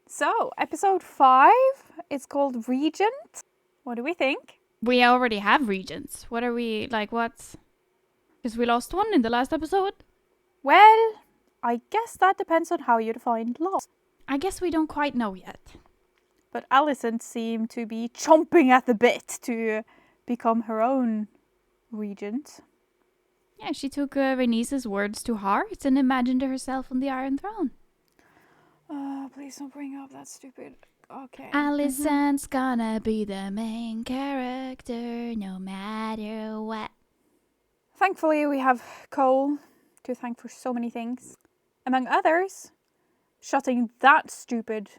So, episode 5 is called Regent. What do we think? We already have regents. What are we, what's... Because we lost one in the last episode? Well, I guess that depends on how you define lost. I guess we don't quite know yet. But Alicent seemed to be chomping at the bit to become her own regent. Yeah, she took Rhaenys' words to heart and imagined herself on the Iron Throne. Please don't bring up that stupid... Okay. Alicent's gonna be the main character no matter what. Thankfully, we have Cole to thank for so many things. Among others, shutting that stupid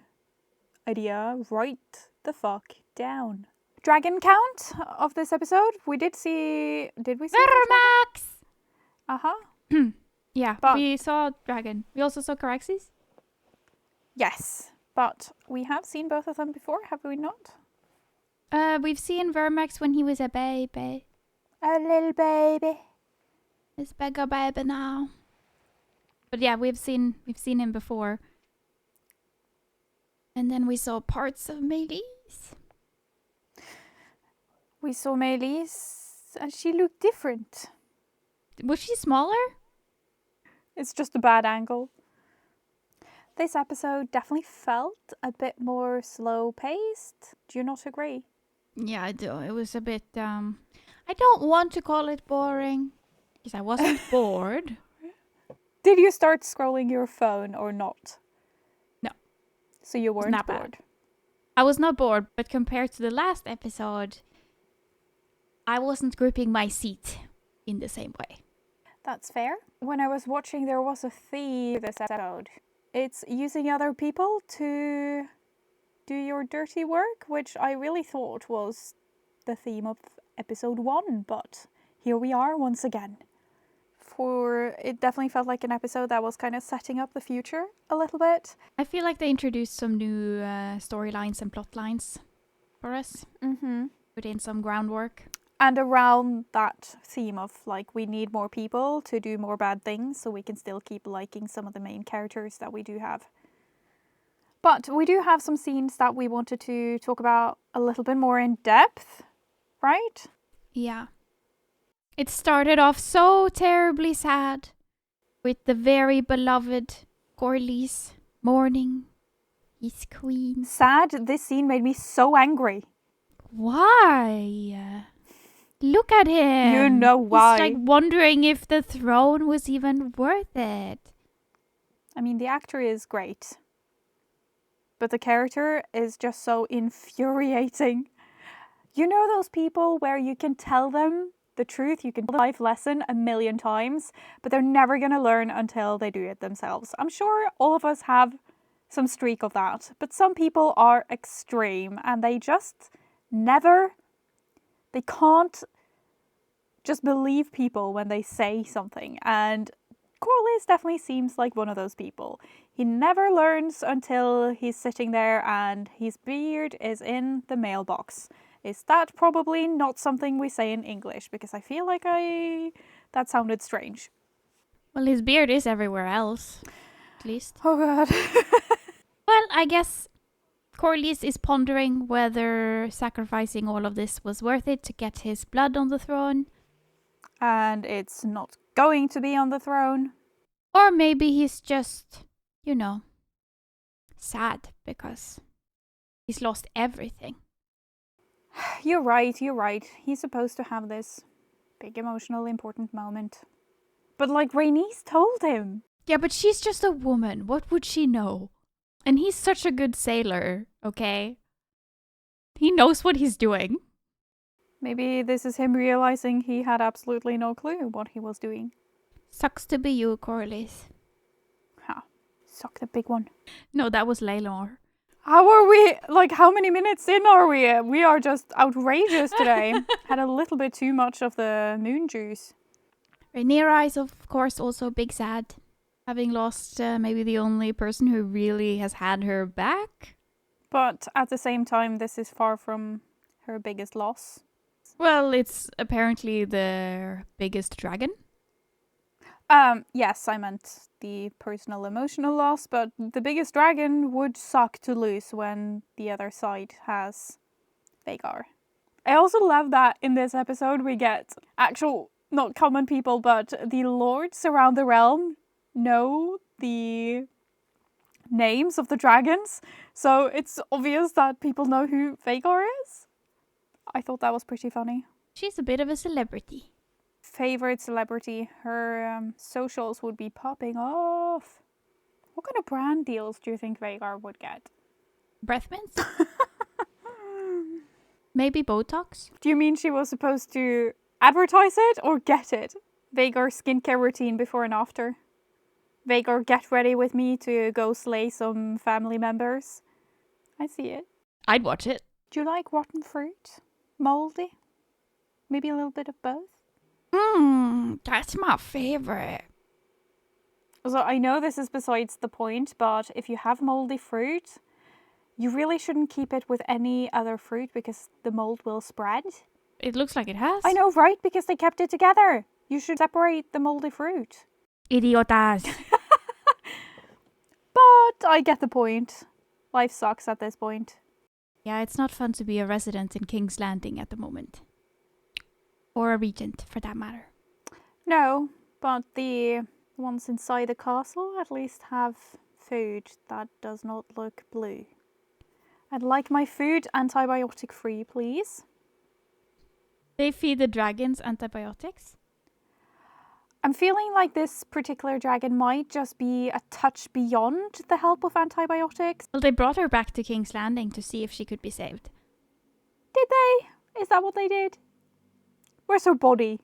idea right the fuck down. Dragon count of this episode, we did see... Did we see VERMAX! Uh-huh. Yeah, But- we saw Dragon. We also saw Caraxes. Yes, but we have seen both of them before, have we not? We've seen VERMAX when he was a baby. A little baby. He's bigger baby now. But yeah, we've seen him before. And then we saw parts of Melis. We saw Melis, and she looked different. Was she smaller? It's just a bad angle. This episode definitely felt a bit more slow-paced. Do you not agree? Yeah, I do. It was a bit, I don't want to call it boring. Because I wasn't bored. Did you start scrolling your phone or not? No. So you weren't not bored? bad. I was not bored, but compared to the last episode, I wasn't gripping my seat in the same way. That's fair. When I was watching, there was a theme this episode. It's using other people to do your dirty work, which I really thought was the theme of episode 1, but here we are once again. It definitely felt like an episode that was kind of setting up the future a little bit. I feel like they introduced some new storylines and plot lines for us. Mm-hmm. Put in some groundwork. And around that theme of, like, we need more people to do more bad things so we can still keep liking some of the main characters that we do have. But we do have some scenes that we wanted to talk about a little bit more in depth, right? Yeah. It started off so terribly sad with the very beloved Corlys mourning his queen. Sad, this scene made me so angry. Why? Look at him. You know why. He's like wondering if the throne was even worth it. I mean, the actor is great. But the character is just so infuriating. You know those people where you can tell them the truth, you can tell them a life lesson 1,000,000 times, but they're never going to learn until they do it themselves. I'm sure all of us have some streak of that, but some people are extreme and they just they can't just believe people when they say something. And Corlys definitely seems like one of those people. He never learns until he's sitting there and his beard is in the mailbox. Is that probably not something we say in English? Because I feel like that sounded strange. Well, his beard is everywhere else, at least. Oh god. Well, I guess Corlys is pondering whether sacrificing all of this was worth it to get his blood on the throne. And it's not going to be on the throne. Or maybe he's just, sad because he's lost everything. You're right. He's supposed to have this big emotional important moment. But like Rhaenys told him. Yeah, but she's just a woman. What would she know? And he's such a good sailor, okay? He knows what he's doing. Maybe this is him realizing he had absolutely no clue what he was doing. Sucks to be you, Corlys. Ha. Suck the big one. No, that was Laelor. How are we? Like, how many minutes in are we? We are just outrageous today. Had a little bit too much of the moon juice. Rhaenyra is, of course, also big sad. Having lost maybe the only person who really has had her back. But at the same time, this is far from her biggest loss. Well, it's apparently their biggest dragon. Yes, I meant the personal emotional loss, but the biggest dragon would suck to lose when the other side has Vhagar. I also love that in this episode we get actual, not common people, but the lords around the realm know the names of the dragons, so it's obvious that people know who Vhagar is. I thought that was pretty funny. She's a bit of a celebrity. Favorite celebrity, her socials would be popping off. What kind of brand deals do you think Vhagar would get? Breath mints? Maybe Botox? Do you mean she was supposed to advertise it or get it? Vhagar skincare routine before and after. Vhagar, get ready with me to go slay some family members. I see it. I'd watch it. Do you like rotten fruit? Moldy? Maybe a little bit of both? That's my favorite. So I know this is besides the point, but if you have moldy fruit, you really shouldn't keep it with any other fruit because the mold will spread. It looks like it has. I know, right? Because they kept it together. You should separate the moldy fruit. Idiotas. But I get the point. Life sucks at this point. Yeah, it's not fun to be a resident in King's Landing at the moment. Or a regent, for that matter. No, but the ones inside the castle at least have food that does not look blue. I'd like my food antibiotic free, please. They feed the dragons antibiotics? I'm feeling like this particular dragon might just be a touch beyond the help of antibiotics. Well, they brought her back to King's Landing to see if she could be saved. Did they? Is that what they did? Where's her body?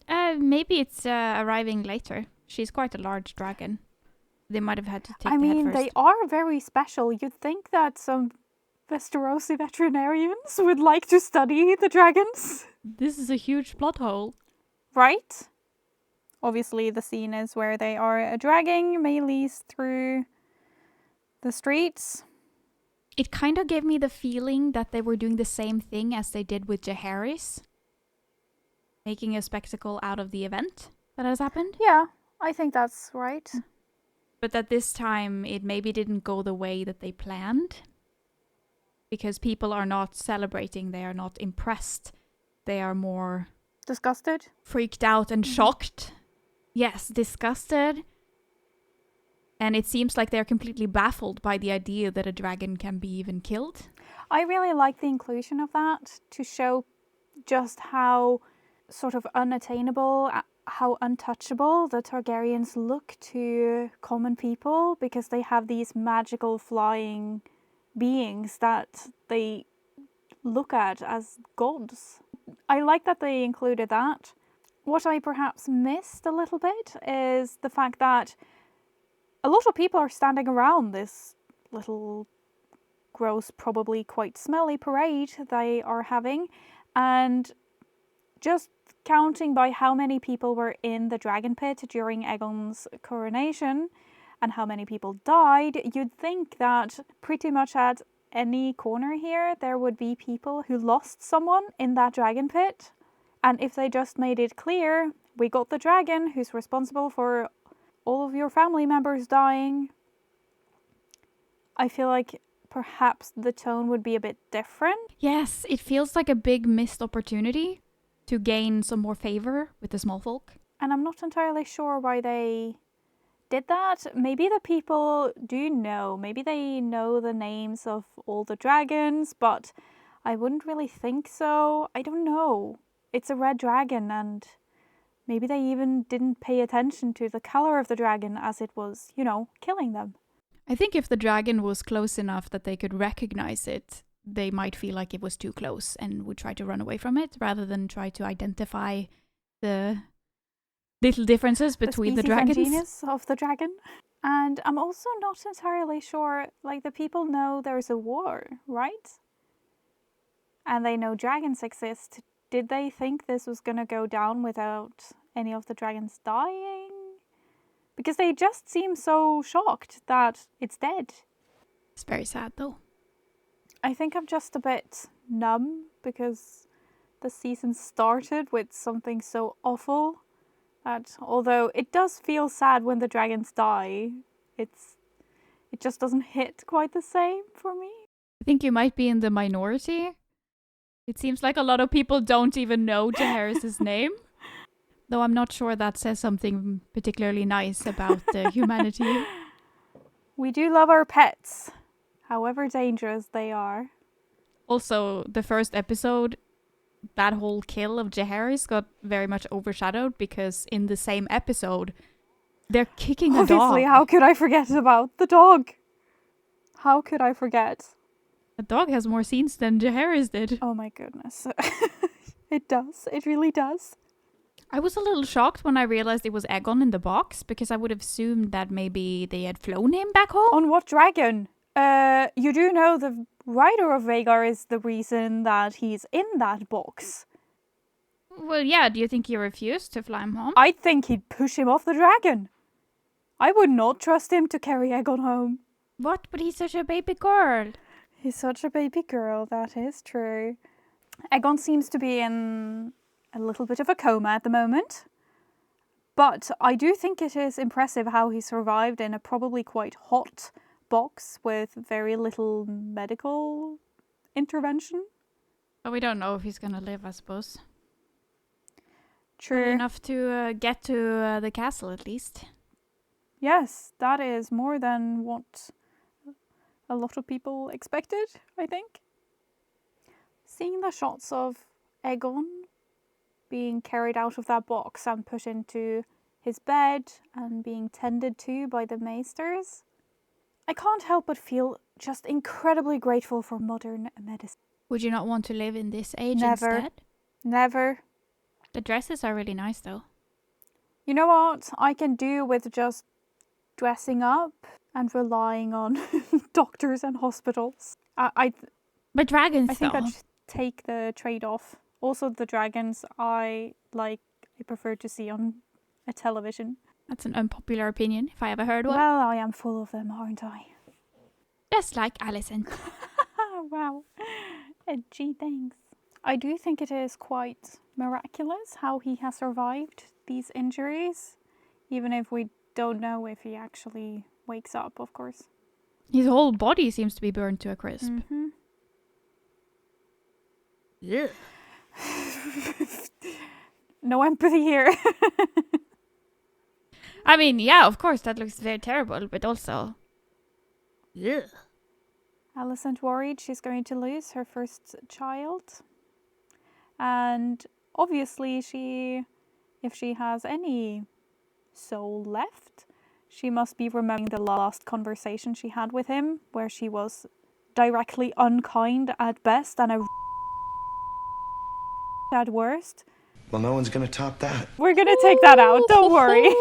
Maybe it's arriving later. She's quite a large dragon. They might have had to take the head first. They are very special. You'd think that some Westerosi veterinarians would like to study the dragons. This is a huge plot hole. Right? Obviously, the scene is where they are dragging Meleys through the streets. It kind of gave me the feeling that they were doing the same thing as they did with Jaehaerys. Making a spectacle out of the event that has happened. Yeah, I think that's right. But that this time it maybe didn't go the way that they planned. Because people are not celebrating, they are not impressed. They are more... disgusted? Freaked out and shocked. Yes, disgusted. And it seems like they're completely baffled by the idea that a dragon can be even killed. I really like the inclusion of that to show just how sort of unattainable, how untouchable the Targaryens look to common people because they have these magical flying beings that they look at as gods. I like that they included that. What I perhaps missed a little bit is the fact that a lot of people are standing around this little gross, probably quite smelly parade they are having, and just counting by how many people were in the dragon pit during Aegon's coronation and how many people died, you'd think that pretty much at any corner here there would be people who lost someone in that dragon pit. And if they just made it clear, we got the dragon who's responsible for all of your family members dying, I feel like perhaps the tone would be a bit different. Yes, it feels like a big missed opportunity to gain some more favor with the small folk. And I'm not entirely sure why they did that. Maybe the people do know. Maybe they know the names of all the dragons, but I wouldn't really think so. I don't know. It's a red dragon, and maybe they even didn't pay attention to the color of the dragon as it was, killing them. I think if the dragon was close enough that they could recognize it, they might feel like it was too close and would try to run away from it rather than try to identify the little differences between the dragons. The genus of the dragon. And I'm also not entirely sure, the people know there's a war, right? And they know dragons exist. Did they think this was going to go down without any of the dragons dying? Because they just seem so shocked that it's dead. It's very sad, though. I think I'm just a bit numb because the season started with something so awful That, although it does feel sad when the dragons die, it just doesn't hit quite the same for me. I think you might be in the minority. It seems like a lot of people don't even know Jaehaerys' name. Though I'm not sure that says something particularly nice about humanity. We do love our pets, however dangerous they are. Also, the first episode, that whole kill of Jaehaerys got very much overshadowed because in the same episode, they're kicking a dog. Obviously, how could I forget about the dog? How could I forget? The dog has more scenes than Jaehaerys did. Oh my goodness. It does. It really does. I was a little shocked when I realized it was Aegon in the box because I would have assumed that maybe they had flown him back home. On what dragon? You do know the writer of Vhagar is the reason that he's in that box. Well, yeah, do you think he refused to fly him home? I think he'd push him off the dragon. I would not trust him to carry Aegon home. What? But he's such a baby girl. He's such a baby girl, that is true. Aegon seems to be in a little bit of a coma at the moment. But I do think it is impressive how he survived in a probably quite hot box with very little medical intervention. But we don't know if he's gonna live, I suppose. True. Enough to get to the castle, at least. Yes, that is more than what a lot of people expected, I think. Seeing the shots of Aegon being carried out of that box and put into his bed and being tended to by the maesters, I can't help but feel just incredibly grateful for modern medicine. Would you not want to live in this age Never. instead? Never. The dresses are really nice, though. You know what? I can do with just dressing up and relying on doctors and hospitals. But dragons, I think though. I'd take the trade-off. Also, the dragons I prefer to see on a television. That's an unpopular opinion, if I ever heard one. Well, I am full of them, aren't I? Just like Alicent. Wow. Gee, thanks. I do think it is quite miraculous how he has survived these injuries, even if we don't know if he actually wakes up, of course. His whole body seems to be burned to a crisp. Mm-hmm. Yeah. No empathy here. I mean, yeah, of course, that looks very terrible, but also... Yeah. Alicent worried she's going to lose her first child. And obviously if she has any soul left, she must be remembering the last conversation she had with him, where she was directly unkind at best and a at worst. Well, no one's going to top that. We're going to take that out, don't worry.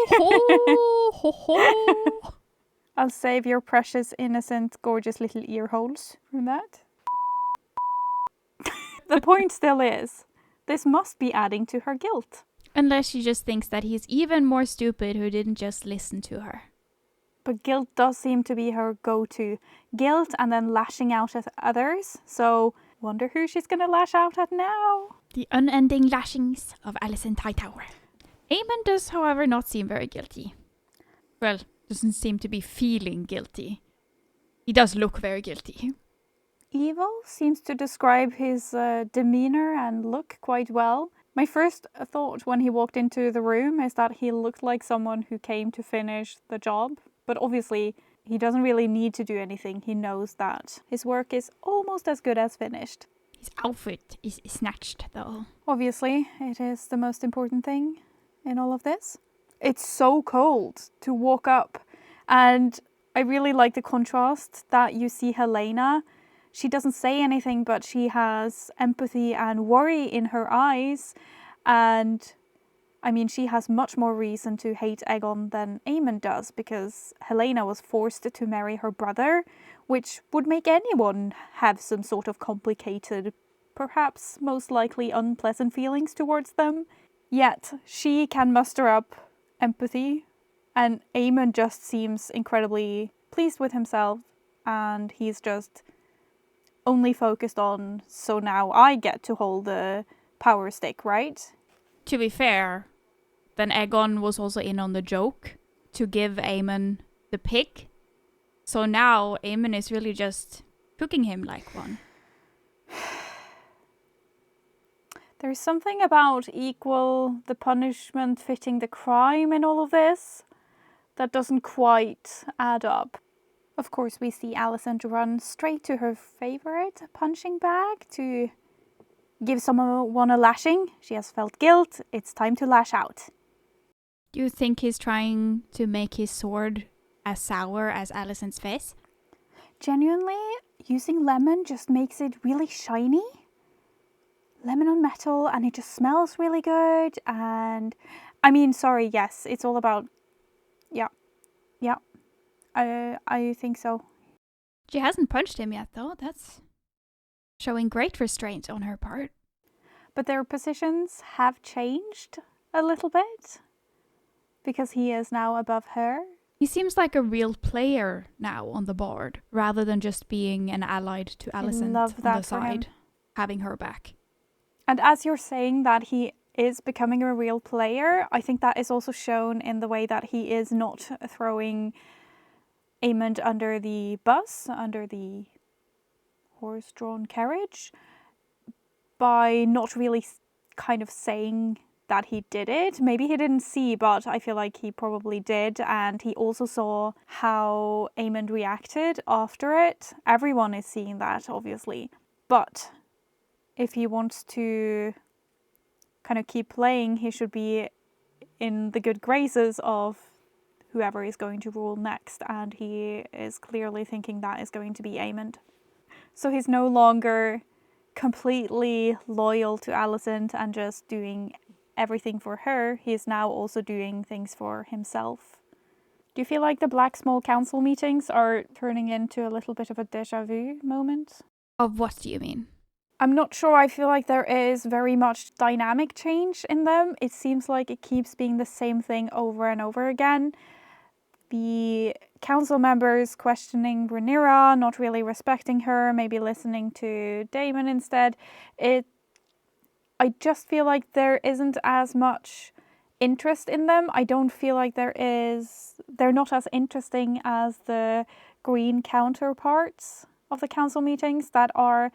I'll save your precious, innocent, gorgeous little ear holes from that. The point still is, this must be adding to her guilt. Unless she just thinks that he's even more stupid who didn't just listen to her. But guilt does seem to be her go-to. Guilt and then lashing out at others. So, wonder who she's going to lash out at now. The unending lashings of Alicent Hightower. Aemond does, however, not seem very guilty. Well, doesn't seem to be feeling guilty. He does look very guilty. Evil seems to describe his demeanour and look quite well. My first thought when he walked into the room is that he looked like someone who came to finish the job. But obviously, he doesn't really need to do anything. He knows that his work is almost as good as finished. His outfit is snatched, though. Obviously, it is the most important thing in all of this. It's so cold to walk up. And I really like the contrast that you see Helaena. She doesn't say anything, but she has empathy and worry in her eyes. And I mean, she has much more reason to hate Aegon than Aemond does, because Helaena was forced to marry her brother, which would make anyone have some sort of complicated, perhaps most likely unpleasant feelings towards them. Yet, she can muster up empathy, and Aemond just seems incredibly pleased with himself, and he's just only focused on, so now I get to hold the power stick, right? To be fair, then Aegon was also in on the joke to give Aemond the pig. So now Aemond is really just cooking him like one. There's something about equal the punishment fitting the crime in all of this that doesn't quite add up. Of course, we see Alicent run straight to her favourite punching bag to give someone a lashing. She has felt guilt. It's time to lash out. Do you think he's trying to make his sword as sour as Alicent's face? Genuinely, using lemon just makes it really shiny. Lemon on metal, and it just smells really good. And I mean, sorry, yes, it's all about, yeah. I think so. She hasn't punched him yet, though. That's showing great restraint on her part. But their positions have changed a little bit because he is now above her. He seems like a real player now on the board, rather than just being an allied to Alicent on the side, having her back. And as you're saying that he is becoming a real player, I think that is also shown in the way that he is not throwing Aemond under the bus, under the horse-drawn carriage, by not really kind of saying that he did it. Maybe he didn't see, but I feel like he probably did. And he also saw how Aemond reacted after it. Everyone is seeing that, obviously. But if he wants to kind of keep playing, he should be in the good graces of whoever is going to rule next. And he is clearly thinking that is going to be Aemond. So he's no longer completely loyal to Alicent and just doing everything for her. He is now also doing things for himself. Do you feel like the Black Small Council meetings are turning into a little bit of a deja vu moment? Of what do you mean? I'm not sure. I feel like there is very much dynamic change in them. It seems like it keeps being the same thing over and over again. The council members questioning Rhaenyra, not really respecting her, maybe listening to Daemon instead. I just feel like there isn't as much interest in them. I don't feel like they're not as interesting as the green counterparts of the council meetings that are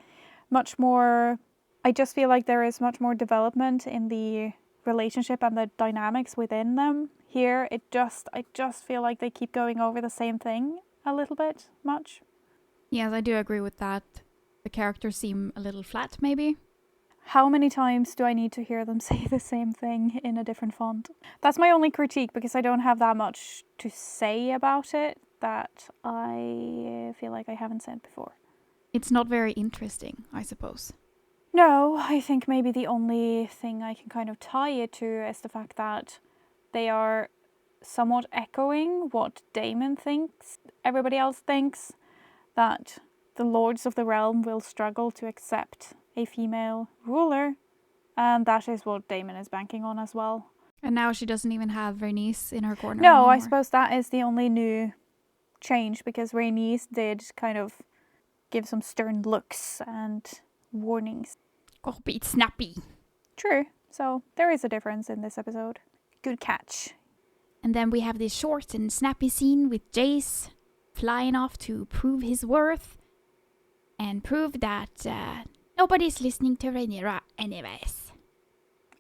much more. I just feel like there is much more development in the relationship and the dynamics within them. Here, I just feel like they keep going over the same thing a little bit much. Yes, I do agree with that. The characters seem a little flat, maybe. How many times do I need to hear them say the same thing in a different font? That's my only critique, because I don't have that much to say about it that I feel like I haven't said before. It's not very interesting, I suppose. No, I think maybe the only thing I can kind of tie it to is the fact that they are somewhat echoing what Daemon thinks, everybody else thinks, that the lords of the realm will struggle to accept a female ruler, and that is what Daemon is banking on as well. And now she doesn't even have Rhaenys in her corner No, anymore. I suppose that is the only new change, because Rhaenys did kind of give some stern looks and warnings. Go be snappy. True, so there is a difference in this episode. Good catch. And then we have this short and snappy scene with Jace flying off to prove his worth and prove that nobody's listening to Rhaenyra anyways.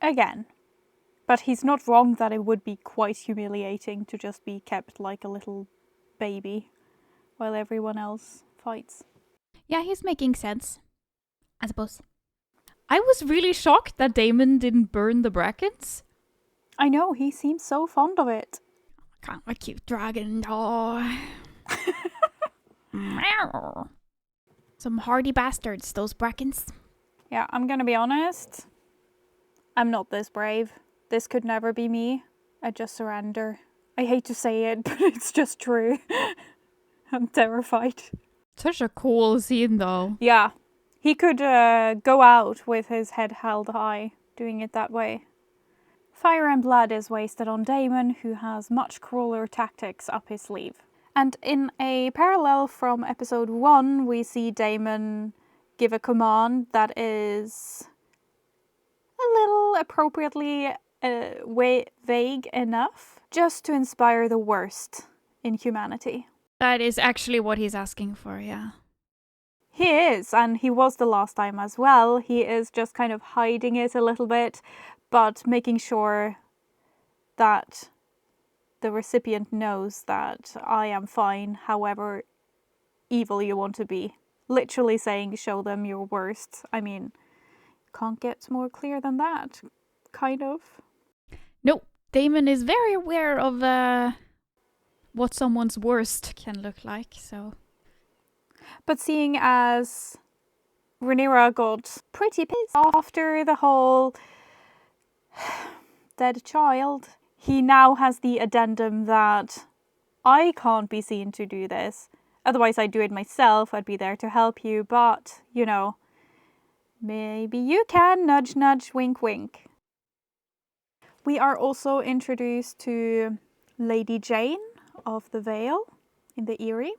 Again. But he's not wrong that it would be quite humiliating to just be kept like a little baby while everyone else fights. Yeah, he's making sense, I suppose. I was really shocked that Daemon didn't burn the brackets. I know, he seems so fond of it. Kind of a cute dragon. Oh. Some hardy bastards, those brackens. Yeah, I'm gonna be honest. I'm not this brave. This could never be me. I just surrender. I hate to say it, but it's just true. I'm terrified. Such a cool scene, though. Yeah. He could go out with his head held high, doing it that way. Fire and blood is wasted on Daemon, who has much crueler tactics up his sleeve. And in a parallel from episode 1, we see Daemon give a command that is a little appropriately vague enough just to inspire the worst in humanity. That is actually what he's asking for, yeah. He is, and he was the last time as well. He is just kind of hiding it a little bit, but making sure that the recipient knows that I am fine, however evil you want to be. Literally saying, show them your worst. I mean, can't get more clear than that, kind of. No, Daemon is very aware of what someone's worst can look like, so... But seeing as Rhaenyra got pretty pissed after the whole dead child, he now has the addendum that I can't be seen to do this. Otherwise I'd do it myself, I'd be there to help you, but, you know, maybe you can, nudge nudge, wink wink. We are also introduced to Lady Jane of the Vale in the Eyrie.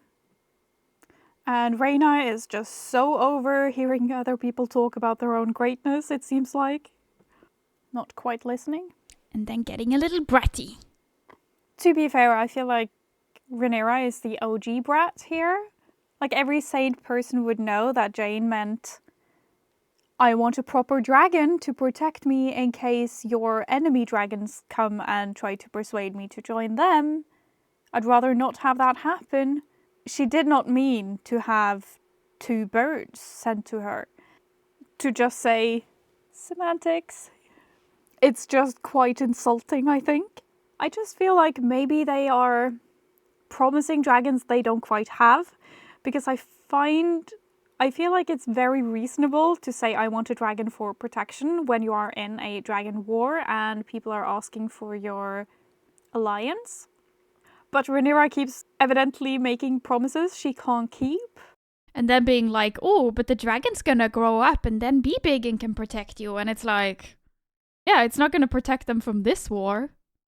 And Rhaena is just so over hearing other people talk about their own greatness, it seems like. Not quite listening. And then getting a little bratty. To be fair, I feel like Rhaenyra is the OG brat here. Like every sane person would know that Jane meant, I want a proper dragon to protect me in case your enemy dragons come and try to persuade me to join them. I'd rather not have that happen. She did not mean to have 2 birds sent to her. To just say, semantics. It's just quite insulting, I think. I just feel like maybe they are promising dragons they don't quite have. Because I feel like it's very reasonable to say I want a dragon for protection when you are in a dragon war and people are asking for your alliance. But Rhaenyra keeps evidently making promises she can't keep. And then being like, oh, but the dragon's gonna grow up and then be big and can protect you. And it's like, yeah, it's not gonna protect them from this war.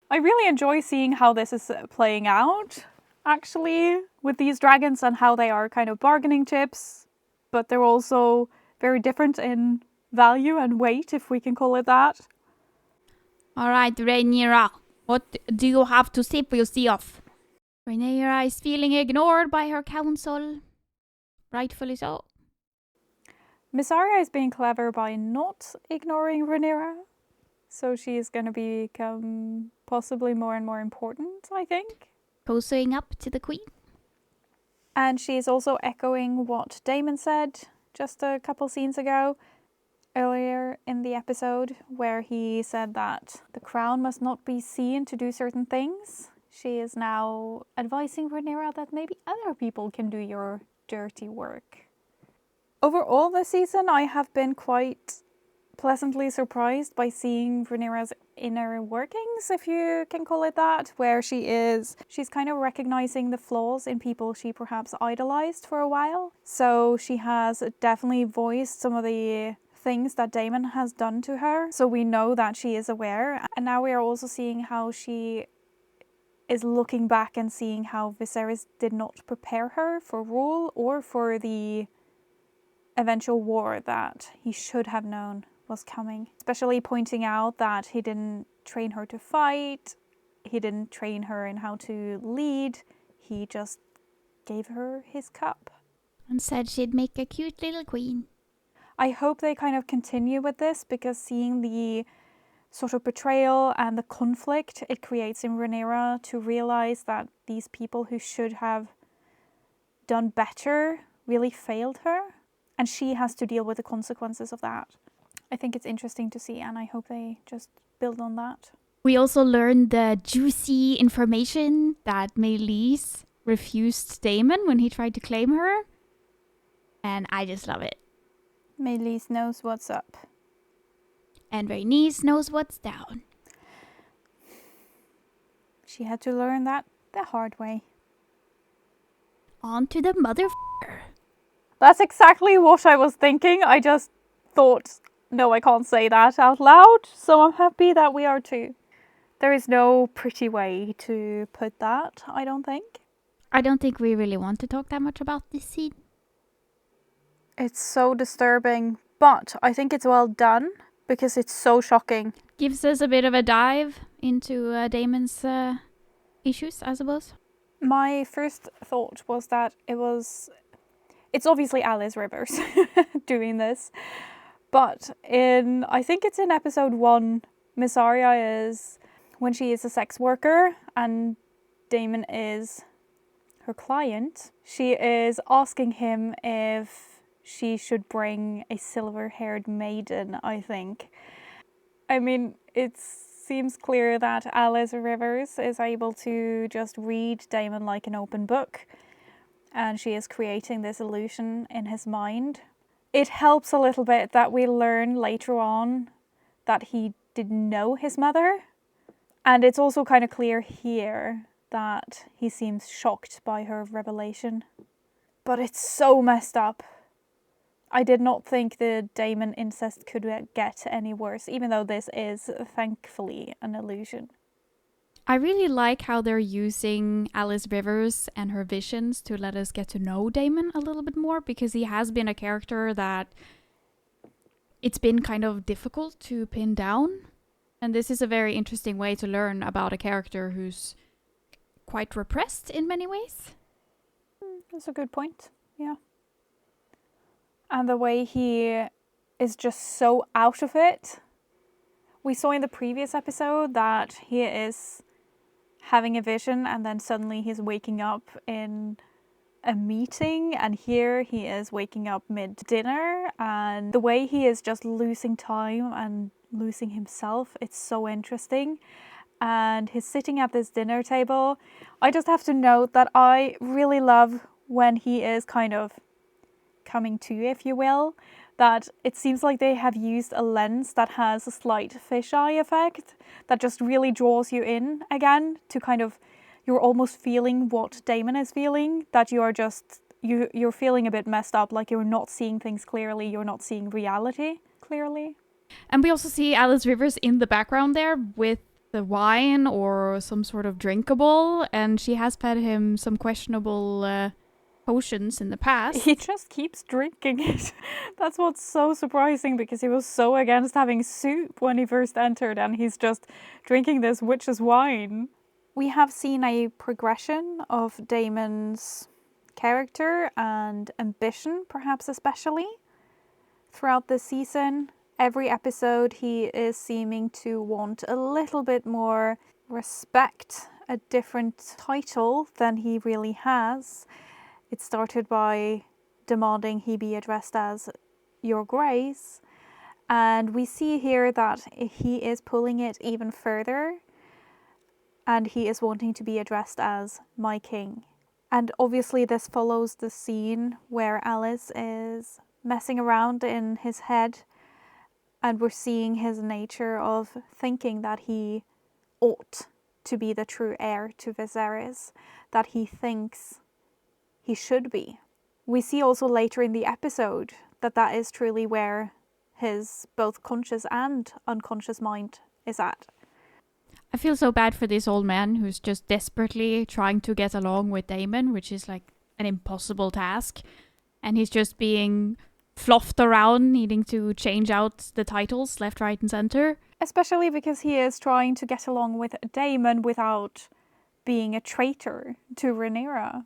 I really enjoy seeing how this is playing out, actually, with these dragons and how they are kind of bargaining chips. But they're also very different in value and weight, if we can call it that. All right, Rhaenyra, what do you have to say for yourself? Rhaenyra is feeling ignored by her council. Rightfully so. Miss Arya is being clever by not ignoring Rhaenyra. So she is going to become possibly more and more important, I think. Cozying up to the queen. And she is also echoing what Daemon said just a couple scenes ago, earlier in the episode, where he said that the crown must not be seen to do certain things. She is now advising Rhaenyra that maybe other people can do your dirty work. Overall this season, I have been quite pleasantly surprised by seeing Rhaenyra's inner workings, if you can call it that, where she's kind of recognizing the flaws in people she perhaps idolized for a while. So she has definitely voiced some of the things that Daemon has done to her. So we know that she is aware. And now we are also seeing how she is looking back and seeing how Viserys did not prepare her for rule or for the eventual war that he should have known was coming. Especially pointing out that he didn't train her to fight, he didn't train her in how to lead, he just gave her his cup. And said she'd make a cute little queen. I hope they kind of continue with this, because seeing the sort of betrayal and the conflict it creates in Rhaenyra to realize that these people who should have done better really failed her, and she has to deal with the consequences of that. I think it's interesting to see, and I hope they just build on that. We also learned the juicy information that Meleys refused Daemon when he tried to claim her. And I just love it. Meleys knows what's up. And Rhaenys knows what's down. She had to learn that the hard way. On to the motherfucker. That's exactly what I was thinking. I just thought, no, I can't say that out loud. So I'm happy that we are too. There is no pretty way to put that, I don't think. I don't think we really want to talk that much about this scene. It's so disturbing, but I think it's well done, because it's so shocking. Gives us a bit of a dive into Daemon's issues, I suppose. My first thought was that it's obviously Alys Rivers doing this, but I think it's in episode 1, Miss Arya is, when she is a sex worker and Daemon is her client, she is asking him if she should bring a silver-haired maiden, I think. I mean, it seems clear that Alys Rivers is able to just read Daemon like an open book, and she is creating this illusion in his mind. It helps a little bit that we learn later on that he didn't know his mother, and it's also kind of clear here that he seems shocked by her revelation. But it's so messed up. I did not think the Daemon incest could get any worse, even though this is, thankfully, an illusion. I really like how they're using Alys Rivers and her visions to let us get to know Daemon a little bit more, because he has been a character that it's been kind of difficult to pin down. And this is a very interesting way to learn about a character who's quite repressed in many ways. That's a good point, yeah. And the way he is just so out of it. We saw in the previous episode that he is having a vision and then suddenly he's waking up in a meeting, and here he is waking up mid-dinner, and the way he is just losing time and losing himself, it's so interesting. And he's sitting at this dinner table. I just have to note that I really love when he is kind of coming to, if you will, that it seems like they have used a lens that has a slight fisheye effect that just really draws you in again to kind of, you're almost feeling what Daemon is feeling, that you are just, you're feeling a bit messed up, like you're not seeing things clearly, you're not seeing reality clearly. And we also see Alys Rivers in the background there with the wine or some sort of drinkable, and she has fed him some questionable potions in the past. He just keeps drinking it. That's what's so surprising, because he was so against having soup when he first entered, and he's just drinking this witch's wine. We have seen a progression of Daemon's character and ambition, perhaps especially, throughout this season. Every episode he is seeming to want a little bit more respect, a different title than he really has. It started by demanding he be addressed as Your Grace, and we see here that he is pulling it even further, and he is wanting to be addressed as My King. And obviously this follows the scene where Alys is messing around in his head, and we're seeing his nature of thinking that he ought to be the true heir to Viserys, that he thinks he should be. We see also later in the episode that that is truly where his both conscious and unconscious mind is at. I feel so bad for this old man who's just desperately trying to get along with Daemon, which is like an impossible task. And he's just being fluffed around, needing to change out the titles left, right and center. Especially because he is trying to get along with Daemon without being a traitor to Rhaenyra.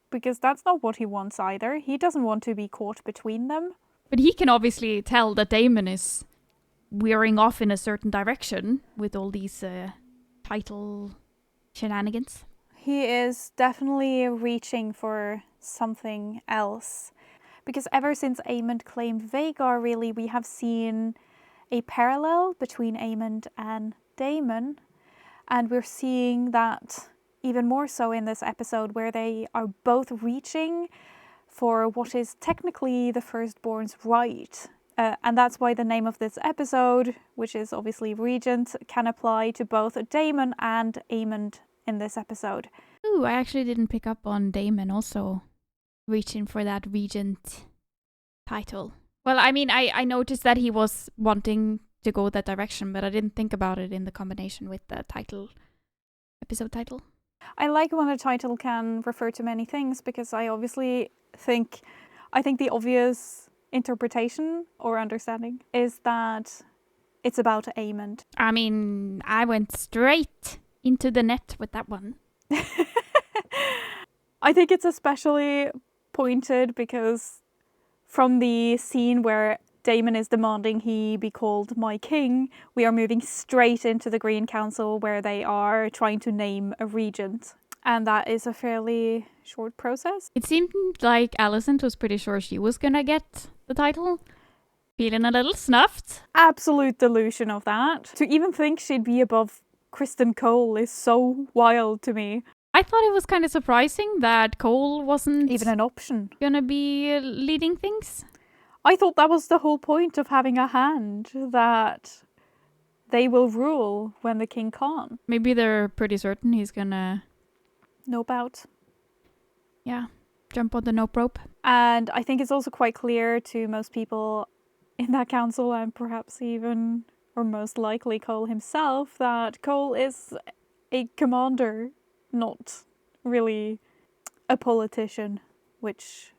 Because that's not what he wants either. He doesn't want to be caught between them. But he can obviously tell that Daemon is veering off in a certain direction with all these title shenanigans. He is definitely reaching for something else. Because ever since Aemond claimed Vhagar, really, we have seen a parallel between Aemond and Daemon. And we're seeing that even more so in this episode, where they are both reaching for what is technically the firstborn's right. And that's why the name of this episode, which is obviously Regent, can apply to both Daemon and Aemond in this episode. Ooh, I actually didn't pick up on Daemon also reaching for that Regent title. Well, I mean, I noticed that he was wanting to go that direction, but I didn't think about it in the combination with the title, episode title. I like when a title can refer to many things, because I think the obvious interpretation or understanding is that it's about Aemond. I mean, I went straight into the net with that one. I think it's especially pointed because from the scene where Daemon is demanding he be called my king, we are moving straight into the Green Council where they are trying to name a regent. And that is a fairly short process. It seemed like Alicent was pretty sure she was gonna get the title. Feeling a little snuffed. Absolute delusion of that. To even think she'd be above Criston Cole is so wild to me. I thought it was kind of surprising that Cole wasn't Even an option. gonna be leading things. I thought that was the whole point of having a hand, that they will rule when the king can't. Maybe they're pretty certain he's gonna, No doubt. jump on the nope rope. And I think it's also quite clear to most people in that council, and perhaps even, or most likely Cole himself, that Cole is a commander, not really a politician, which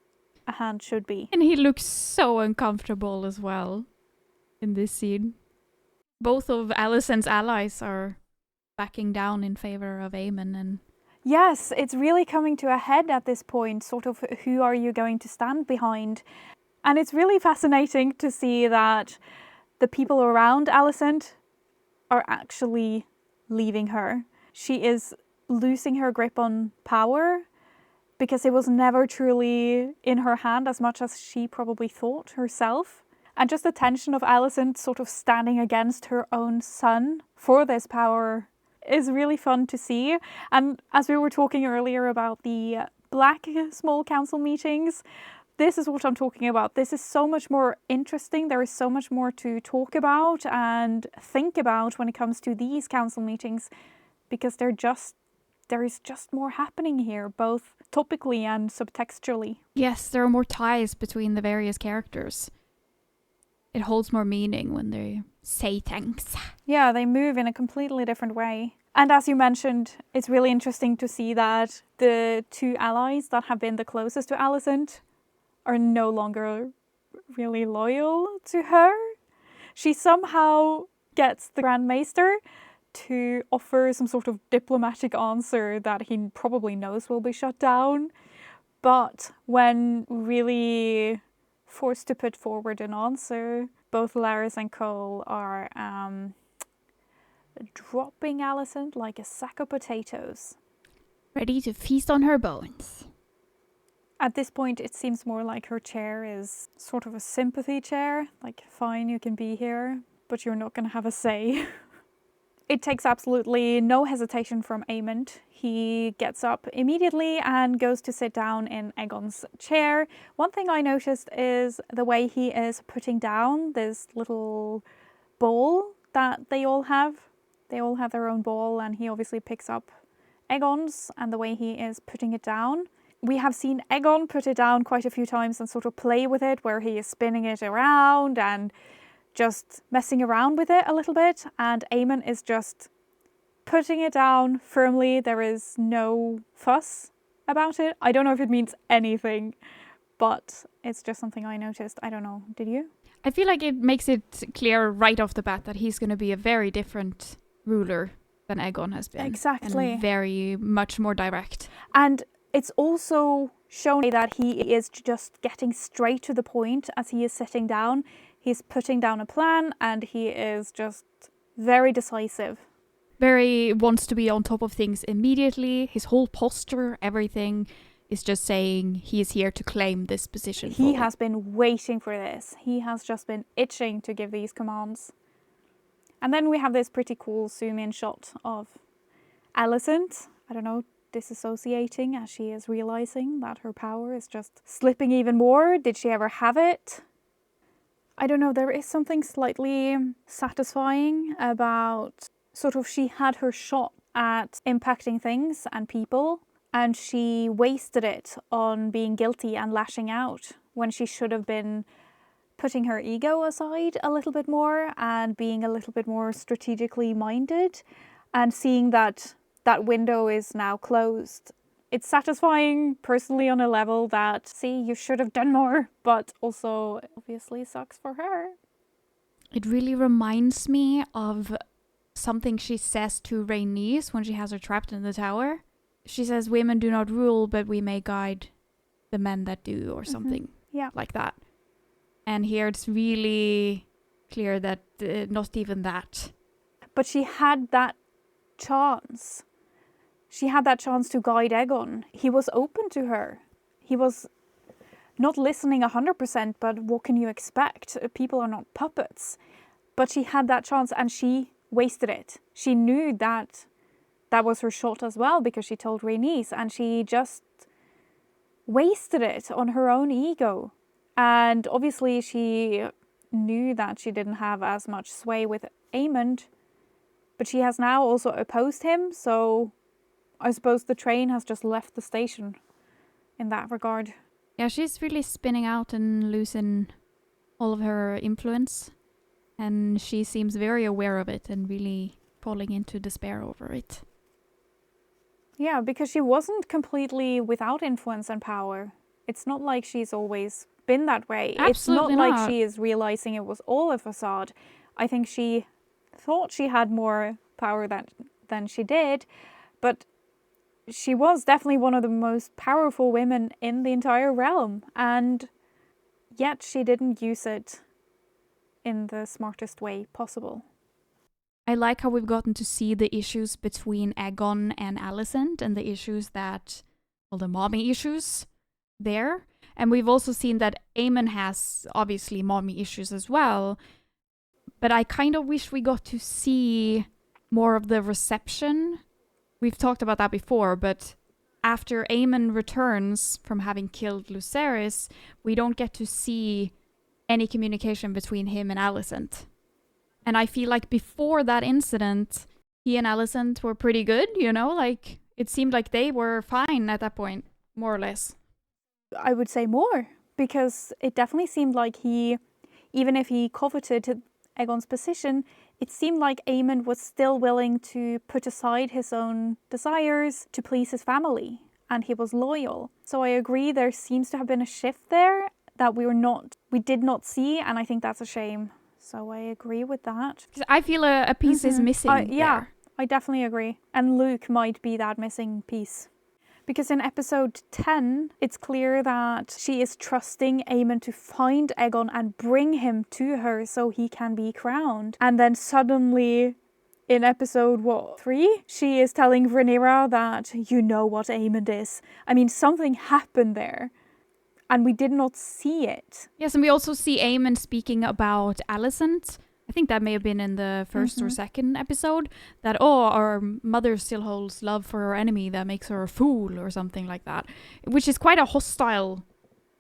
a hand should be. And he looks so uncomfortable as well in this scene. Both of Alicent's allies are backing down in favor of Aemon, and Yes, it's really coming to a head at this point, sort of who are you going to stand behind? And it's really fascinating to see that the people around Alicent are actually leaving her. She is losing her grip on power because it was never truly in her hand as much as she probably thought herself. And just the tension of Alicent sort of standing against her own son for this power is really fun to see. And as we were talking earlier about the black small council meetings, this is what I'm talking about. This is so much more interesting. There is so much more to talk about and think about when it comes to these council meetings, because there is just more happening here, both topically and subtextually. yes, there are more ties between the various characters. It holds more meaning when they say thanks. Yeah, they move in a completely different way. And as you mentioned, it's really interesting to see that the two allies that have been the closest to Alicent are no longer really loyal to her. She somehow gets the Grand Maester to offer some sort of diplomatic answer that he probably knows will be shut down. But when really forced to put forward an answer, both Larys and Cole are dropping Alicent like a sack of potatoes. Ready to feast on her bones. At this point, it seems more like her chair is sort of a sympathy chair. Like, fine, you can be here, but you're not going to have a say. It takes absolutely no hesitation from Aemond. He gets up immediately and goes to sit down in Aegon's chair. One thing I noticed is the way he is putting down this little bowl that they all have. They all have their own bowl, and he obviously picks up Aegon's, and the way he is putting it down. We have seen Aegon put it down quite a few times and sort of play with it, where he is spinning it around and just messing around with it a little bit, and Aemon is just putting it down firmly. There is no fuss about it. I don't know if it means anything, but it's just something I noticed. I don't know. Did you? I feel like it makes it clear right off the bat that he's going to be a very different ruler than Aegon has been. Exactly. And very much more direct. And it's also shown that he is just getting straight to the point as he is sitting down. He's putting down a plan, and he is just very decisive. Very wants to be on top of things immediately. His whole posture, everything is just saying he is here to claim this position. He has been waiting for this. He has just been itching to give these commands. And then we have this pretty cool zoom-in shot of Alicent, I don't know, disassociating as she is realizing that her power is just slipping even more. Did she ever have it? I don't know, there is something slightly satisfying about sort of she had her shot at impacting things and people, and she wasted it on being guilty and lashing out when she should have been putting her ego aside a little bit more and being a little bit more strategically minded, and seeing that that window is now closed. It's satisfying personally on a level that, see, you should have done more, but also obviously sucks for her. It really reminds me of something she says to Rhaenys when she has her trapped in the tower. She says, women do not rule, but we may guide the men that do, or something like that. And here it's really clear that not even that. But she had that chance. She had that chance to guide Aegon. He was open to her. He was not listening 100%, but what can you expect? People are not puppets. But she had that chance and she wasted it. She knew that that was her shot as well because she told Rhaenys, and she just wasted it on her own ego. And obviously she knew that she didn't have as much sway with Aemond, but she has now also opposed him, so I suppose the train has just left the station in that regard. Yeah, she's really spinning out and losing all of her influence, and she seems very aware of it and really falling into despair over it. Yeah, because she wasn't completely without influence and power. It's not like she's always been that way. Absolutely it's not not. like she is realizing it was all a facade. I think she thought she had more power than she did, but she was definitely one of the most powerful women in the entire realm, and yet she didn't use it in the smartest way possible. I like how we've gotten to see the issues between Aegon and Alicent and the issues that, well, the mommy issues there. And we've also seen that Aemond has obviously mommy issues as well. But I kind of wish we got to see more of the reception. We've talked about that before, but after Aemond returns from having killed Lucerys, we don't get to see any communication between him and Alicent. And I feel like before that incident, he and Alicent were pretty good, you know? Like, it seemed like they were fine at that point, more or less. I would say more, because it definitely seemed like he, even if he coveted Aegon's position, it seemed like Aemond was still willing to put aside his own desires to please his family, and he was loyal. So I agree there seems to have been a shift there that we did not see, and I think that's a shame. So I agree with that. I feel a piece is missing there. I definitely agree. And Luke might be that missing piece. Because in episode 10, it's clear that she is trusting Aemond to find Aegon and bring him to her so he can be crowned. And then suddenly, in episode 3, she is telling Rhaenyra that you know what Aemond is. I mean, something happened there. And we did not see it. Yes, and we also see Aemond speaking about Alicent. I think that may have been in the first or second episode. That, our mother still holds love for her enemy that makes her a fool or something like that. Which is quite a hostile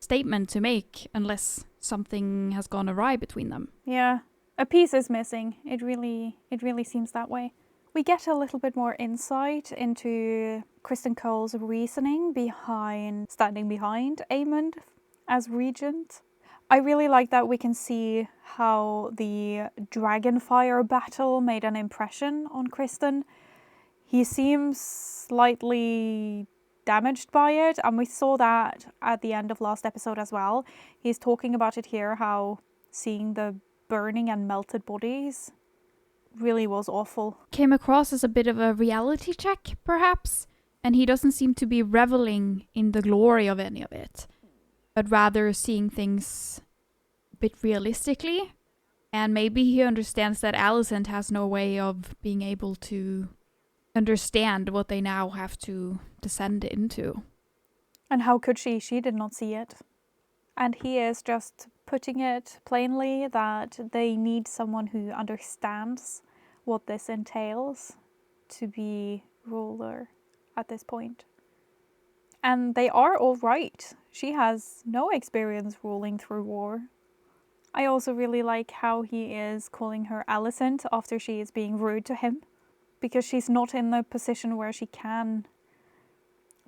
statement to make unless something has gone awry between them. Yeah, a piece is missing. It really seems that way. We get a little bit more insight into Criston Cole's reasoning behind standing behind Aemond as regent. I really like that we can see how the Dragonfire battle made an impression on Criston. He seems slightly damaged by it, and we saw that at the end of last episode as well. He's talking about it here, how seeing the burning and melted bodies really was awful. Came across as a bit of a reality check, perhaps, and he doesn't seem to be reveling in the glory of any of it, but rather seeing things a bit realistically. And maybe he understands that Alicent has no way of being able to understand what they now have to descend into. And how could she? She did not see it. And he is just putting it plainly that they need someone who understands what this entails to be ruler at this point. And they are all right. She has no experience ruling through war. I also really like how he is calling her Alicent after she is being rude to him, because she's not in the position where she can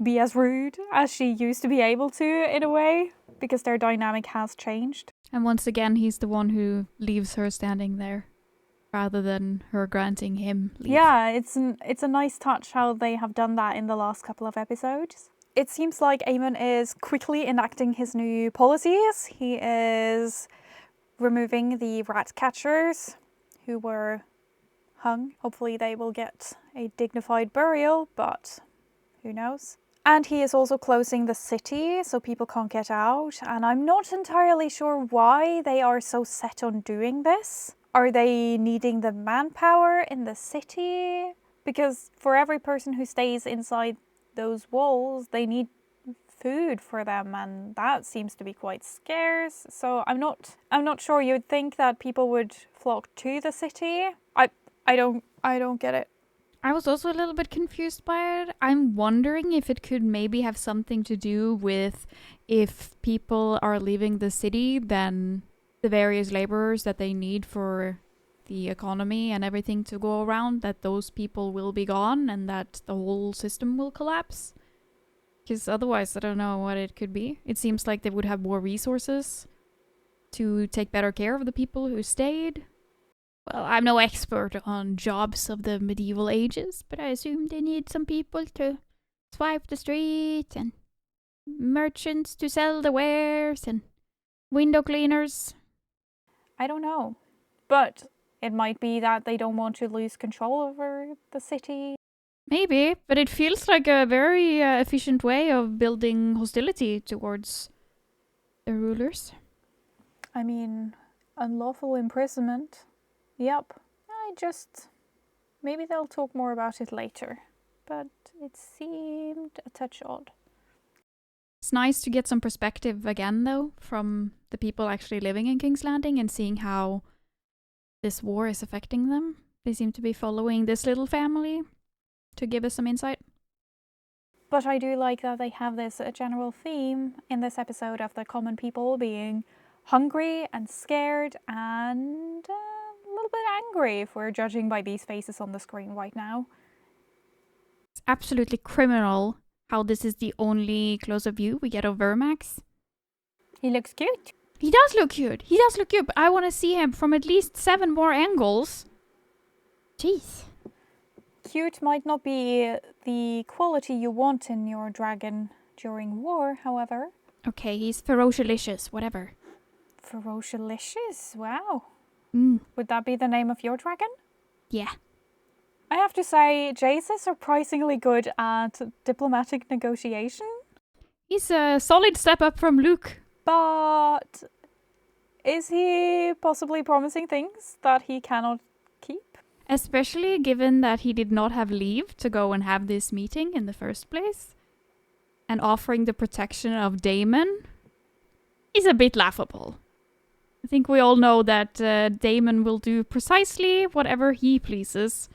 be as rude as she used to be able to, in a way, because their dynamic has changed. And once again, he's the one who leaves her standing there, rather than her granting him leave. Yeah, it's a nice touch how they have done that in the last couple of episodes. It seems like Aemond is quickly enacting his new policies. He is removing the rat catchers who were hung. Hopefully they will get a dignified burial, but who knows. And he is also closing the city so people can't get out. And I'm not entirely sure why they are so set on doing this. Are they needing the manpower in the city? Because for every person who stays inside those walls, they need food for them, and that seems to be quite scarce. So I'm not sure. You'd think that people would flock to the city. I don't get it. I was also a little bit confused by it. I'm wondering if it could maybe have something to do with if people are leaving the city, then the various laborers that they need for the economy and everything to go around, that those people will be gone and that the whole system will collapse. Because otherwise, I don't know what it could be. It seems like they would have more resources to take better care of the people who stayed. Well, I'm no expert on jobs of the medieval ages, but I assume they need some people to swipe the street and merchants to sell the wares and window cleaners. I don't know. But it might be that they don't want to lose control over the city. Maybe, but it feels like a very efficient way of building hostility towards the rulers. I mean, unlawful imprisonment. Yep. Maybe they'll talk more about it later. But it seemed a touch odd. It's nice to get some perspective again, though, from the people actually living in King's Landing and seeing how this war is affecting them. They seem to be following this little family to give us some insight. But I do like that they have this general theme in this episode of the common people being hungry and scared and a little bit angry if we're judging by these faces on the screen right now. It's absolutely criminal how this is the only close-up view we get of VERMAX. He looks cute. He does look cute. He does look cute, but I want to see him from at least 7 more angles. Jeez. Cute might not be the quality you want in your dragon during war, however. Okay, he's ferocious, whatever. Ferocious? Wow. Mm. Would that be the name of your dragon? Yeah. I have to say, Jace is surprisingly good at diplomatic negotiation. He's a solid step up from Luke. But is he possibly promising things that he cannot keep? Especially given that he did not have leave to go and have this meeting in the first place. And offering the protection of Daemon is a bit laughable. I think we all know that Daemon will do precisely whatever he pleases,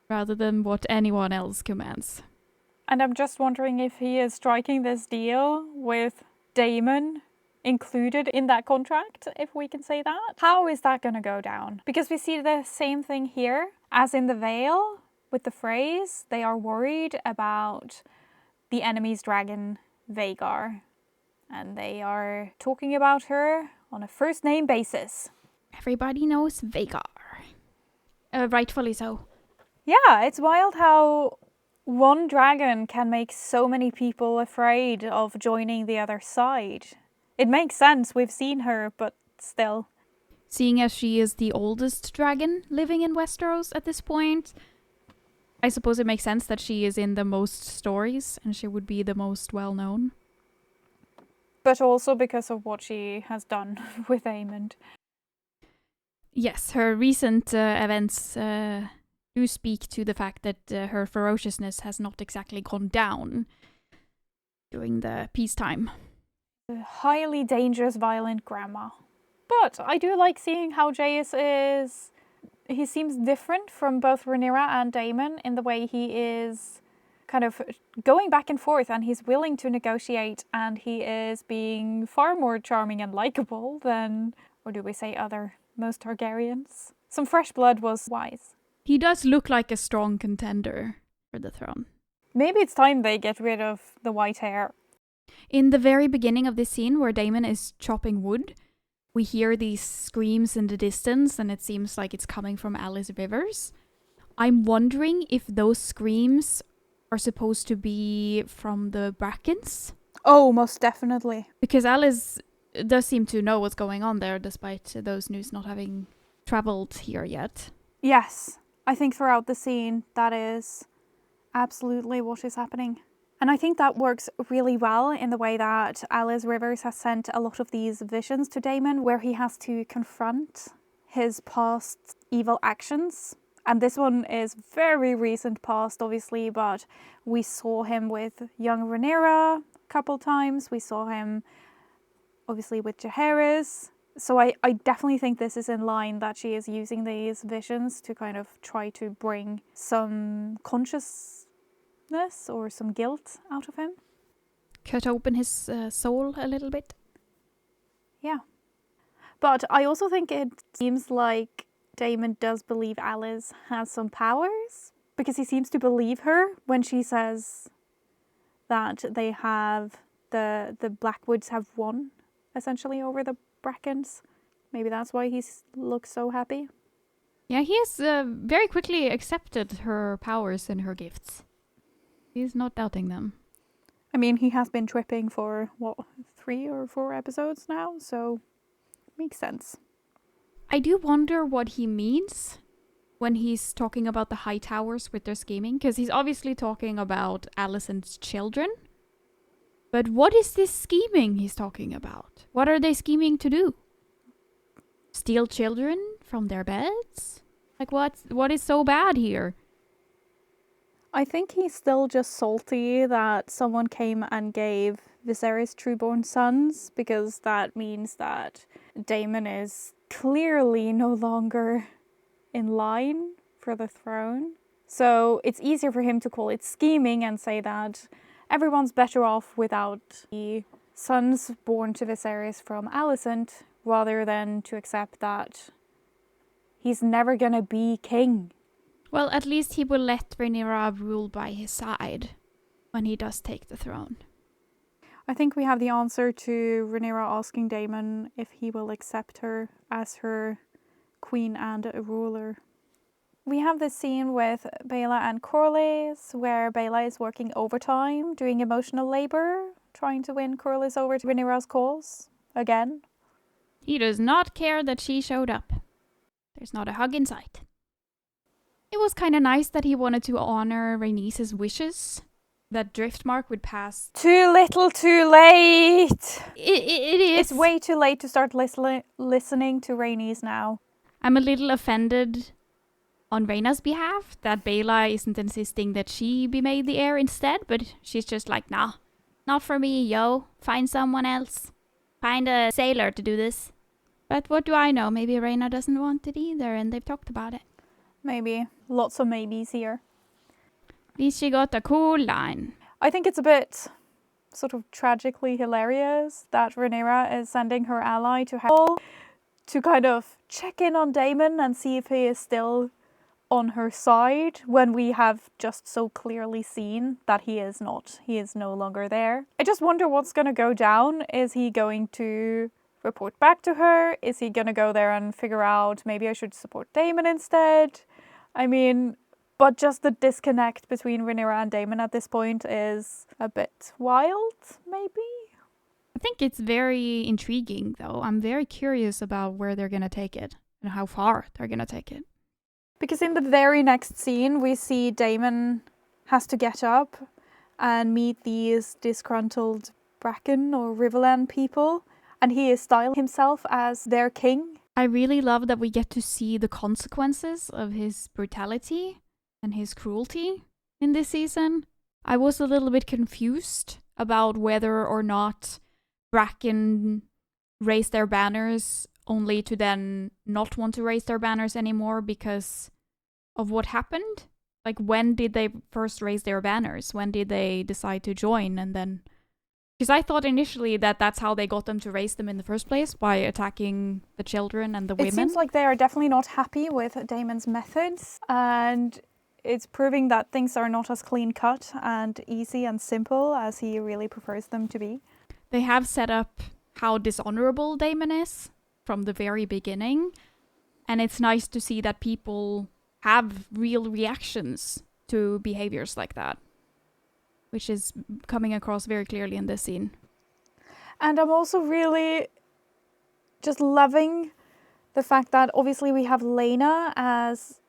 rather than what anyone else commands. And I'm just wondering if he is striking this deal with Daemon included in that contract, if we can say that. How is that going to go down? Because we see the same thing here as in the Vale with the phrase. They are worried about the enemy's dragon, Vhagar. And they are talking about her on a first name basis. Everybody knows Vhagar. Rightfully so. Yeah, it's wild how one dragon can make so many people afraid of joining the other side. It makes sense, we've seen her, but still. Seeing as she is the oldest dragon living in Westeros at this point, I suppose it makes sense that she is in the most stories and she would be the most well-known. But also because of what she has done with Aemond. Yes, her recent events do speak to the fact that her ferociousness has not exactly gone down during the peacetime. A highly dangerous, violent grandma. But I do like seeing how Jace is... He seems different from both Rhaenyra and Daemon in the way he is kind of going back and forth, and he's willing to negotiate, and he is being far more charming and likable than, or do we say most Targaryens? Some fresh blood was wise. He does look like a strong contender for the throne. Maybe it's time they get rid of the white hair. In the very beginning of this scene where Daemon is chopping wood, we hear these screams in the distance and it seems like it's coming from Alys Rivers. I'm wondering if those screams are supposed to be from the Brackens. Oh, most definitely. Because Alys does seem to know what's going on there, despite those news not having traveled here yet. Yes, I think throughout the scene that is absolutely what is happening. And I think that works really well in the way that Alys Rivers has sent a lot of these visions to Daemon, where he has to confront his past evil actions. And this one is very recent past, obviously, but we saw him with young Rhaenyra a couple times. We saw him, obviously, with Jaehaerys. So I definitely think this is in line that she is using these visions to kind of try to bring some consciousness or some guilt out of him. Cut open his soul a little bit. Yeah. But I also think it seems like Daemon does believe Alys has some powers, because he seems to believe her when she says that they have the Blackwoods have won essentially over the Brackens. Maybe that's why he looks so happy. Yeah, he has very quickly accepted her powers and her gifts. He's not doubting them. I mean, he has been tripping for, 3 or 4 episodes now, so makes sense. I do wonder what he means when he's talking about the high towers with their scheming, because he's obviously talking about Alicent's children. But what is this scheming he's talking about? What are they scheming to do? Steal children from their beds? Like, what is so bad here? I think he's still just salty that someone came and gave Viserys trueborn sons, because that means that Daemon is clearly no longer in line for the throne. So it's easier for him to call it scheming and say that everyone's better off without the sons born to Viserys from Alicent, rather than to accept that he's never gonna be king. Well, at least he will let Rhaenyra rule by his side when he does take the throne. I think we have the answer to Rhaenyra asking Daemon if he will accept her as her queen and a ruler. We have this scene with Baela and Corlys, where Baela is working overtime, doing emotional labor, trying to win Corlys over to Rhaenyra's cause again. He does not care that she showed up. There's not a hug in sight. It was kind of nice that he wanted to honor Rhaenys' wishes, that Driftmark would pass. Too little, too late! It is. It's way too late to start listening to Rhaenys now. I'm a little offended on Rhaena's behalf that Baela isn't insisting that she be made the heir instead, but she's just like, nah, not for me, yo. Find someone else. Find a sailor to do this. But what do I know? Maybe Rhaena doesn't want it either, and they've talked about it. Maybe. Lots of maybes here. At least she got a cool line. I think it's a bit sort of tragically hilarious that Rhaenyra is sending her ally to hell to kind of check in on Daemon and see if he is still on her side, when we have just so clearly seen that he is not. He is no longer there. I just wonder what's going to go down. Is he going to report back to her? Is he going to go there and figure out maybe I should support Daemon instead? I mean, but just the disconnect between Rhaenyra and Daemon at this point is a bit wild, maybe? I think it's very intriguing, though. I'm very curious about where they're going to take it and how far they're going to take it. Because in the very next scene, we see Daemon has to get up and meet these disgruntled Bracken or Riverland people, and he is styling himself as their king. I really love that we get to see the consequences of his brutality and his cruelty in this season. I was a little bit confused about whether or not Bracken raised their banners only to then not want to raise their banners anymore because of what happened. Like, when did they first raise their banners? When did they decide to join? And then, because I thought initially that that's how they got them to raise them in the first place, by attacking the children and the women. It seems like they are definitely not happy with Daemon's methods, and it's proving that things are not as clean cut and easy and simple as he really prefers them to be. They have set up how dishonorable Daemon is from the very beginning, and it's nice to see that people have real reactions to behaviors like that, which is coming across very clearly in this scene. And I'm also really just loving the fact that obviously we have Rhaena as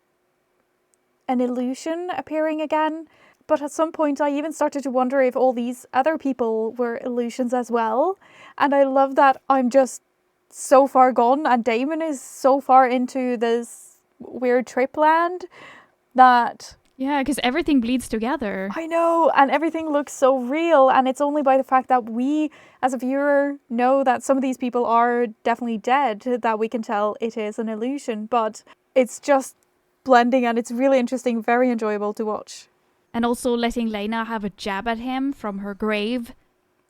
an illusion appearing again. But at some point I even started to wonder if all these other people were illusions as well. And I love that I'm just so far gone and Daemon is so far into this weird trip land that... Yeah, because everything bleeds together. I know, and everything looks so real, and it's only by the fact that we, as a viewer, know that some of these people are definitely dead that we can tell it is an illusion, but it's just blending and it's really interesting, very enjoyable to watch. And also letting Rhaena have a jab at him from her grave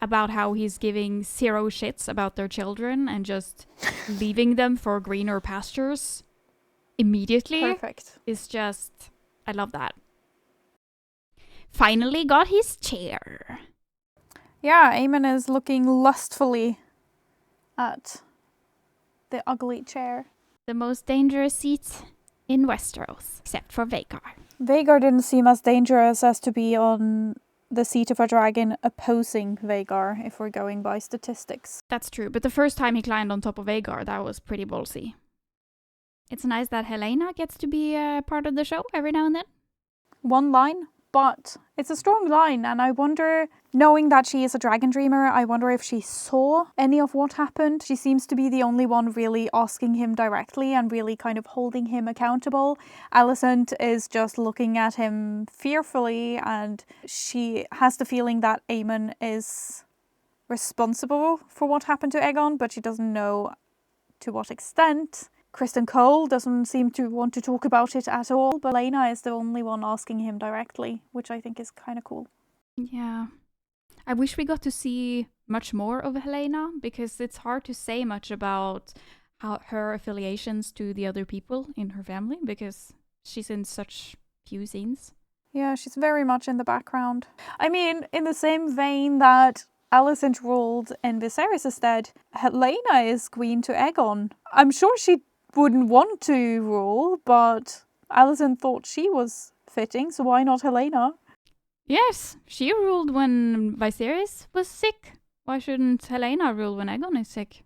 about how he's giving zero shits about their children and just leaving them for greener pastures immediately. Perfect. Is just... I love that. Finally got his chair. Yeah, Aemond is looking lustfully at the ugly chair. The most dangerous seat in Westeros, except for Vhagar. Vhagar didn't seem as dangerous as to be on the seat of a dragon opposing Vhagar, if we're going by statistics. That's true, but the first time he climbed on top of Vhagar, that was pretty ballsy. It's nice that Rhaena gets to be a part of the show every now and then. One line, but it's a strong line, and I wonder, knowing that she is a dragon dreamer, I wonder if she saw any of what happened. She seems to be the only one really asking him directly and really kind of holding him accountable. Alicent is just looking at him fearfully, and she has the feeling that Aemond is responsible for what happened to Aegon, but she doesn't know to what extent. Criston Cole doesn't seem to want to talk about it at all, but Rhaena is the only one asking him directly, which I think is kind of cool. Yeah. I wish we got to see much more of Rhaena, because it's hard to say much about how her affiliations to the other people in her family, because she's in such few scenes. Yeah, she's very much in the background. I mean, in the same vein that Alicent ruled in Viserys' stead, Rhaena is queen to Aegon. I'm sure she wouldn't want to rule, but Alicent thought she was fitting, so why not Rhaena? Yes, she ruled when Viserys was sick. Why shouldn't Rhaena rule when Aegon is sick?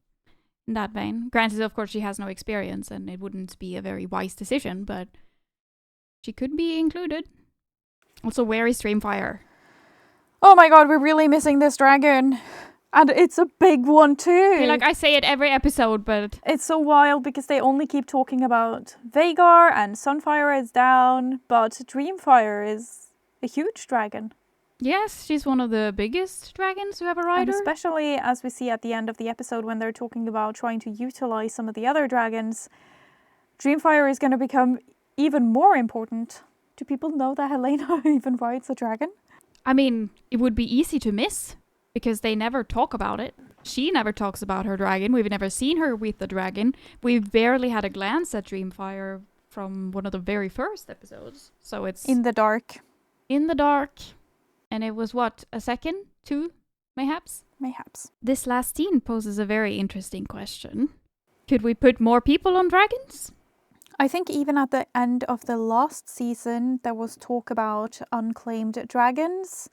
In that vein. Granted, of course, she has no experience and it wouldn't be a very wise decision, but she could be included. Also, where is Dreamfire? Oh my god, we're really missing this dragon. And it's a big one too. I feel like I say it every episode, but... It's so wild because they only keep talking about Vhagar and Sunfire is down, but Dreamfire is a huge dragon. Yes, she's one of the biggest dragons to have a rider. And especially as we see at the end of the episode when they're talking about trying to utilize some of the other dragons, Dreamfire is going to become even more important. Do people know that Rhaena even rides a dragon? I mean, it would be easy to miss, because they never talk about it. She never talks about her dragon. We've never seen her with the dragon. We've barely had a glance at Dreamfire from one of the very first episodes. So it's... In the dark. In the dark. And it was, what, a second? 2, mayhaps? Mayhaps. This last scene poses a very interesting question. Could we put more people on dragons? I think even at the end of the last season, there was talk about unclaimed dragons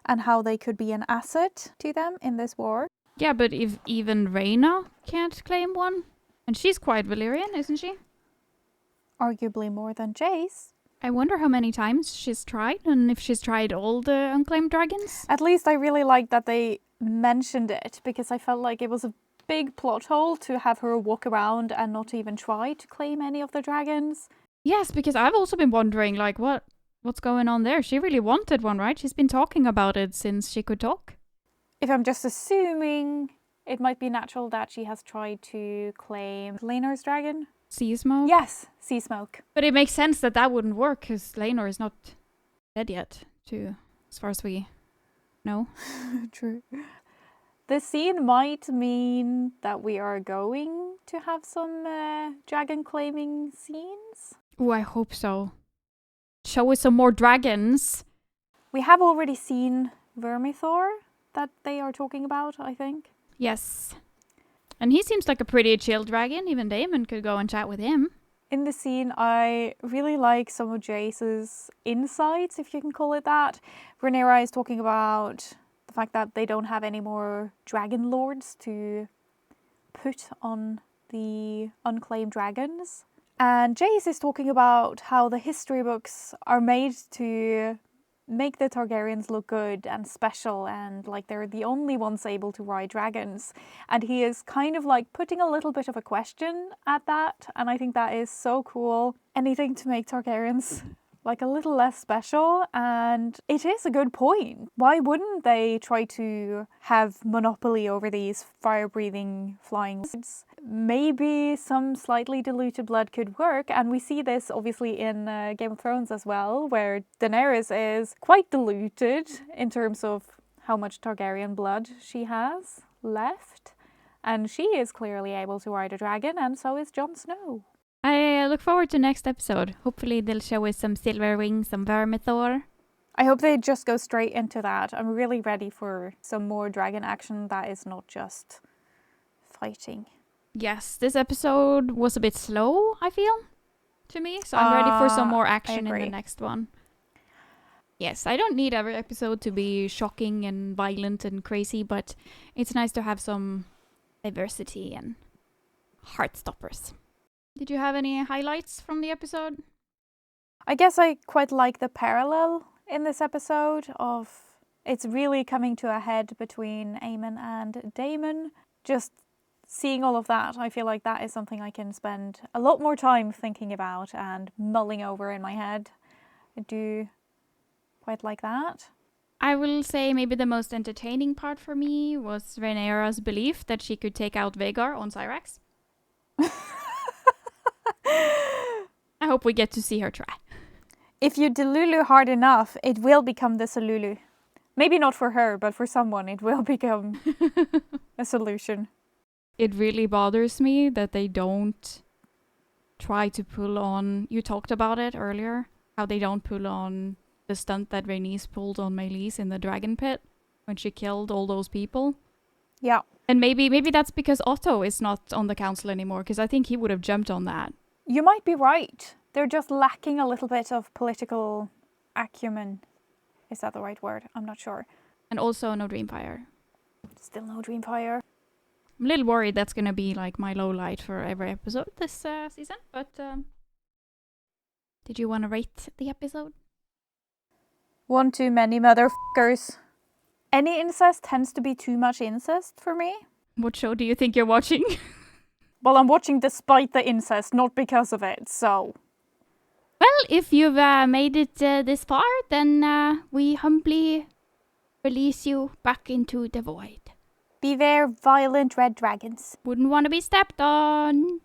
and how they could be an asset to them in this war. Yeah, but if even Rhaena can't claim one, and she's quite Valyrian, isn't she? Arguably more than Jace. I wonder how many times she's tried, and if she's tried all the unclaimed dragons. At least I really liked that they mentioned it, because I felt like it was a big plot hole to have her walk around and not even try to claim any of the dragons. Yes, because I've also been wondering, like, what's going on there? She really wanted one, right? She's been talking about it since she could talk. If I'm just assuming, it might be natural that she has tried to claim Laenor's dragon. Sea smoke? Yes, sea smoke. But it makes sense that that wouldn't work, because Laenor is not dead yet, too, as far as we know. True. This scene might mean that we are going to have some dragon claiming scenes. Oh, I hope so. Show us some more dragons. We have already seen Vermithor that they are talking about, I think. Yes. And he seems like a pretty chill dragon. Even Daemon could go and chat with him. In the scene, I really like some of Jace's insights, if you can call it that. Rhaenyra is talking about the fact that they don't have any more dragon lords to put on the unclaimed dragons. And Jace is talking about how the history books are made to make the Targaryens look good and special and like they're the only ones able to ride dragons. And he is kind of like putting a little bit of a question at that. And I think that is so cool. Anything to make Targaryens like a little less special, and it is a good point. Why wouldn't they try to have monopoly over these fire-breathing flying lords? Maybe some slightly diluted blood could work, and we see this obviously in Game of Thrones as well, where Daenerys is quite diluted in terms of how much Targaryen blood she has left, and she is clearly able to ride a dragon, and so is Jon Snow. I look forward to next episode. Hopefully they'll show us some Silver Wings, some Vermithor. I hope they just go straight into that. I'm really ready for some more dragon action that is not just fighting. Yes, this episode was a bit slow, I feel, to me. So I'm ready for some more action in the next one. Yes, I don't need every episode to be shocking and violent and crazy, but it's nice to have some diversity and heart stoppers. Did you have any highlights from the episode? I guess I quite like the parallel in this episode of it's really coming to a head between Aemond and Daemon. Just seeing all of that, I feel like that is something I can spend a lot more time thinking about and mulling over in my head. I do quite like that. I will say maybe the most entertaining part for me was Rhaenyra's belief that she could take out Vhagar on Syrax. I hope we get to see her try. If you delulu hard enough, it will become the Solulu. Maybe not for her, but for someone it will become a solution. It really bothers me that they don't try to pull on... You talked about it earlier, how they don't pull on the stunt that Rhaenys pulled on Meleys in the dragon pit when she killed all those people. Yeah. And maybe that's because Otto is not on the council anymore, because I think he would have jumped on that. You might be right. They're just lacking a little bit of political acumen. Is that the right word? I'm not sure. And also no Dreamfire. Still no Dreamfire. I'm a little worried that's going to be like my low light for every episode this season. But did you want to rate the episode? One too many motherfuckers. Any incest tends to be too much incest for me. What show do you think you're watching? Well, I'm watching despite the incest, not because of it, so... Well, if you've made it this far, then we humbly release you back into the void. Beware violent red dragons. Wouldn't want to be stepped on.